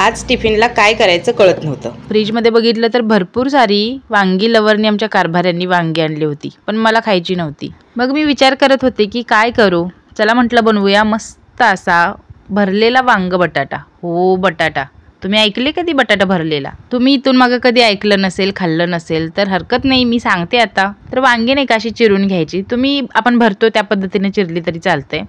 आज टिफिनला काय करायचं कळत नव्हतं। फ्रीजमध्ये बघितलं तर भरपूर सारी वांगी लवरनी आमच्या कारभाऱ्यांनी वांगी आणली होती, पण मला खायची नव्हती। मग मी विचार करत होते की काय करू। चला म्हटलं बनवूया मस्त असा भरलेला वांग बटाटा। हो बटाटा, तुम्ही ऐकले कधी बटाटा भरलेला? तुम्ही इथून मागे कधी ऐकलं नसेल, खाल्लं नसेल तर हरकत नाही, मी सांगते आता। तर वांगी नाही का अशी चिरून घ्यायची, तुम्ही आपण भरतो त्या पद्धतीने चिरली तरी चालते।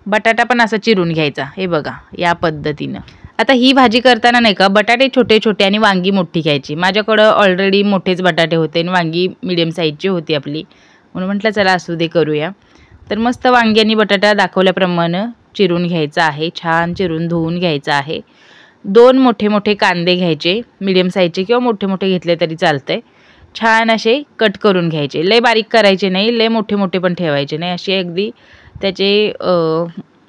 बटाटा पण असा चिरून घ्यायचा, हे बघा या पद्धतीनं। आता ही भाजी करताना नाही का बटाटे छोटे छोटे आणि वांगी मोठी घ्यायची। माझ्याकडं ऑलरेडी मोठेच बटाटे होते आणि वांगी मीडियम साईजची होती आपली, म्हणून म्हटलं चला असू दे करूया। तर मस्त वांगी आणि बटाटा दाखवल्याप्रमाणे चिरून घ्यायचा आहे, छान चिरून धुवून घ्यायचा आहे। 2 मोठे मोठे कांदे घ्यायचे, मीडियम साईजचे किंवा मोठे मोठे घेतले तरी चालतंय। छान असे कट करून घ्यायचे, लय बारीक करायचे नाही, लय मोठे मोठे पण ठेवायचे नाही, असे अगदी त्याचे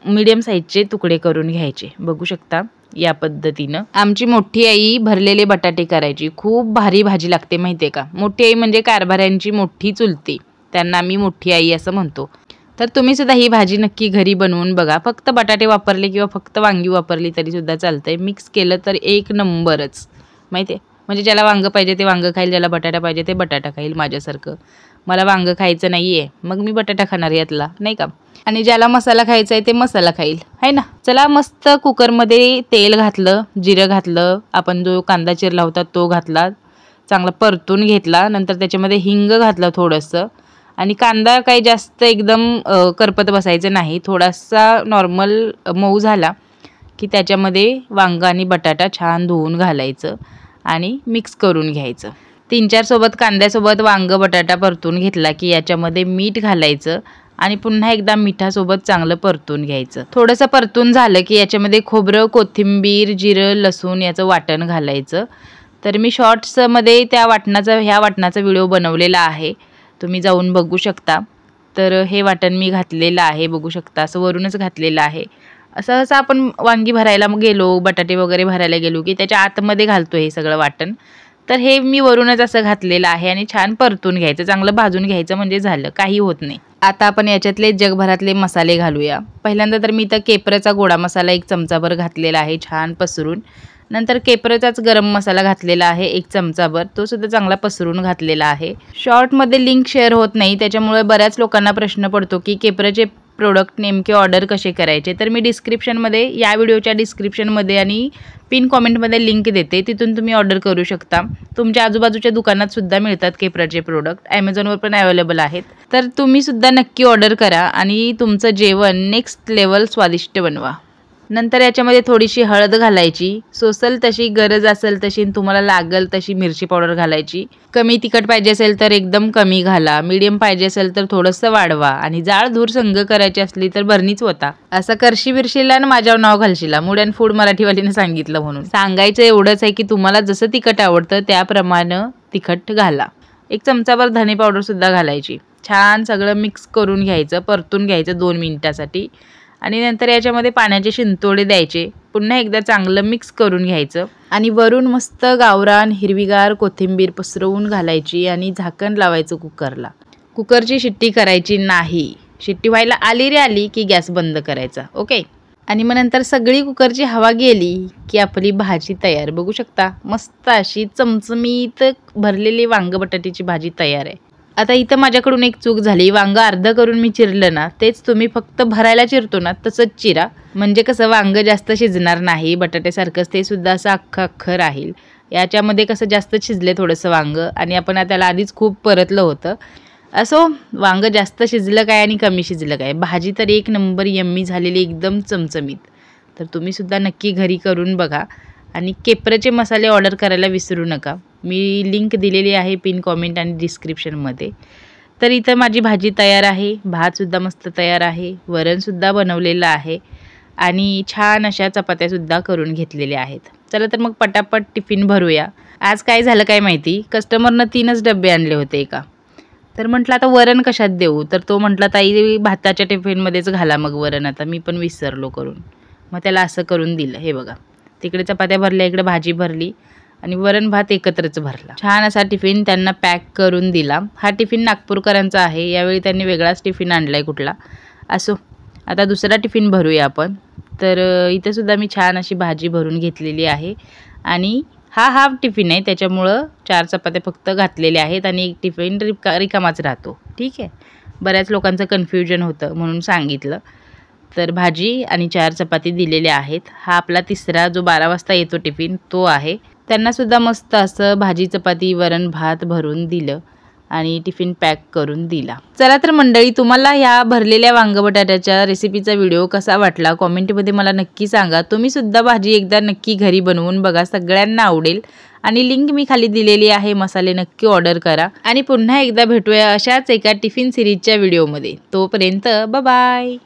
मीडियम साईजचे तुकडे करून घ्यायचे। बघू शकता या पद्धतीनं। आमची मोठी आई भरलेले बटाटे करायची, खूप भारी भाजी लागते माहितीये का। मोठी आई म्हणजे कारभाऱ्यांची मोठी चुलती, त्यांना आम्ही मोठी आई असं म्हणतो। तर तुम्ही सुद्धा ही भाजी नक्की घरी बनवून बघा। फक्त बटाटे वापरले किंवा फक्त वांगी वापरली तरी सुद्धा चालतंय, मिक्स केलं तर एक नंबरच माहितीये। म्हणजे ज्याला वांग पाहिजे ते वांग खाईल, ज्याला बटाटा पाहिजे ते बटाटा खाईल। माझ्यासारखं मला वांग खायचं नाहीये, मग मी बटाटा खाणार यातला नाही का। आणि ज्याला मसाला खायचा आहे ते मसाला खाईल, है ना। चला मस्त कुकरमध्ये तेल घातलं, जिरं घातलं, आपण जो कांदा चिरला होता तो घातला, चांगला परतून घेतला। नंतर त्याच्यामध्ये हिंग घातलं थोडंसं, आणि कांदा काही जास्त एकदम करपत बसायचं नाही, थोडासा नॉर्मल मऊ झाला की त्याच्यामध्ये वांग आणि बटाटा छान धुवून घालायचं आणि मिक्स करून घ्यायचं। 3-4 सोबत कांद्यासोबत वांग बटाटा परतून घेतला की याच्यामध्ये मीठ घालायचं आणि पुन्हा एकदा मिठासोबत चांगलं परतून घ्यायचं। थोडंसं परतून झालं की याच्यामध्ये खोबरं, कोथिंबीर, जिरं, लसूण याचं वाटण घालायचं। तर मी शॉर्ट्समध्ये ह्या वाटणाचा व्हिडिओ बनवलेला आहे, तुम्ही जाऊन बघू शकता। तर हे वाटण मी घातलेलं आहे, बघू शकता असं वरूनच घातलेलं आहे। असं आपण वांगी भरायला गेलो, बटाटे वगैरे भरायला गेलो की त्याच्या आतमध्ये घालतो हे सगळं वाटण। तर हे मी वरूनच असं घातलेलं आहे आणि छान परतून घ्यायचं, चांगलं भाजून घ्यायचं, म्हणजे झालं, काही होत नाही। आता आपण याच्यातले जगभरातले मसाले घालूया। पहिल्यांदा तर मी इथं केपराचा गोडा मसाला 1 चमचाभर घातलेला आहे छान पसरून। नंतर केपराचाच गरम मसाला घातलेला आहे 1 चमचाभर, तो सुद्धा चांगला पसरून घातलेला आहे। शॉर्टमध्ये लिंक शेअर होत नाही, त्याच्यामुळे बऱ्याच लोकांना प्रश्न पडतो की केपराचे प्रोडक्ट नेमके ऑर्डर कसे करायचे। तर मी डिस्क्रिप्शनमध्ये, या व्हिडिओच्या डिस्क्रिप्शनमध्ये आणि पिन कॉमेंटमध्ये लिंक देते, तिथून तुम्ही ऑर्डर करू शकता। तुमच्या आजूबाजूच्या दुकानात सुद्धा मिळतात केपराचे प्रोडक्ट, ॲमेझॉनवर पण अवेलेबल आहेत। तर तुम्ही सुद्धा नक्की ऑर्डर करा आणि तुमचं जेवण नेक्स्ट लेवल स्वादिष्ट बनवा। नंतर याच्यामध्ये थोडीशी हळद घालायची, सोसल तशी, गरज असेल तशी, तुम्हाला लागल तशी मिरची पावडर घालायची। कमी तिखट पाहिजे असेल तर एकदम कमी घाला, मीडियम पाहिजे असेल तर थोडंसं वाढवा, आणि जाळ धूर संघ करायची असली तर बरणीच होता। असं करशी बिरशीला आणि माझ्यावर नाव घालशीला, मूड अँड फूड मराठीवालीने सांगितलं म्हणून। सांगायचं एवढंच आहे की तुम्हाला जसं तिखट आवडतं त्याप्रमाणे तिखट घाला। 1 चमचाभर धने पावडर सुद्धा घालायची। छान सगळं मिक्स करून घ्यायचं, परतून घ्यायचं 2 मिनिटासाठी, आणि नंतर याच्यामध्ये पाण्याचे शिंतोडे द्यायचे। पुन्हा एकदा चांगलं मिक्स करून घ्यायचं आणि वरून मस्त गावरान हिरवीगार कोथिंबीर पसरवून घालायची आणि झाकण लावायचं कुकरला। कुकरची शिट्टी करायची नाही, शिट्टी व्हायला आली रे आली की गॅस बंद करायचा, ओके। आणि मग नंतर सगळी कुकरची हवा गेली की आपली भाजी तयार। बघू शकता मस्त अशी चमचमीत भरलेली वांग बटाट्याची भाजी तयार आहे। आता इथं माझ्याकडून एक चूक झाली, वांग अर्ध करून मी चिरलं ना, तेच तुम्ही फक्त भरायला चिरतो ना तसंच चिरा, म्हणजे कसं वांग जास्त शिजणार नाही, बटाट्यासारखंच ते सुद्धा असं अख्खं राहील। याच्यामध्ये कसं जास्त शिजले थोडंसं वांग, आणि आपण त्याला आधीच खूप परतलं होतं। असो, वांग जास्त शिजलं काय आणि कमी शिजलं काय, भाजी तर 1 नंबर यम्मी झालेली, एकदम चमचमीत। तर तुम्ही सुद्धा नक्की घरी करून बघा, आणि केपराचे मसाले ऑर्डर करायला विसरू नका, मी लिंक दिलेली आहे पिन कॉमेंट आणि डिस्क्रिप्शनमध्ये। तर इथं माझी भाजी तयार आहे, भातसुद्धा मस्त तयार आहे, वरणसुद्धा बनवलेलं आहे, आणि छान अशा चपात्यासुद्धा करून घेतलेल्या आहेत। चला तर मग पटापट टिफिन भरूया। आज काय झालं काय माहिती, कस्टमरनं 3च डबे आणले होते एका। तर म्हटलं आता वरण कशात देऊ, तर तो म्हटला ताई भाताच्या टिफिनमध्येच घाला मग वरण, आता मी पण विसरलो करून, मग त्याला असं करून दिलं। हे बघा, तिकडे चपात्या भरल्या, इकडे भाजी भरली, आणि वरण भात एकत्रच भरला। छान असा टिफिन त्यांना पॅक करून दिला। हा टिफिन नागपूरकरांचा आहे, यावेळी त्यांनी वेगळाच टिफिन आणलाय कुठला, असो। आता दुसरा टिफिन भरूया आपण. तर इथे सुद्धा मी छान अशी भाजी भरून घेतलेली आहे आणि हा हाफ टिफिन आहे, त्याच्यामुळं 4 चपात्या फक्त घातलेल्या आहेत आणि एक टिफिन रिकामाच राहतो. ठीक आहे. बऱ्याच लोकांचं कन्फ्युजन होतं म्हणून सांगितलं. तर भाजी आणि 4 चपाती दिलेल्या आहेत. हा आपला तिसरा जो 12 वाजता येतो टिफिन तो आहे. त्यांनासुद्धा मस्त असं भाजी चपाती वरण भात भरून दिलं आणि टिफिन पॅक करून दिला. चला तर मंडळी, तुम्हाला ह्या भरलेल्या वांग बटाट्याच्या रेसिपीचा व्हिडिओ कसा वाटला कॉमेंटमध्ये मला नक्की सांगा. तुम्ही सुद्धा भाजी एकदा नक्की घरी बनवून बघा, सगळ्यांना आवडेल. आणि लिंक मी खाली दिलेली आहे, मसाले नक्की ऑर्डर करा. आणि पुन्हा एकदा भेटूया अशाच एका टिफिन सिरीजच्या व्हिडिओमध्ये. तोपर्यंत बाय बाय.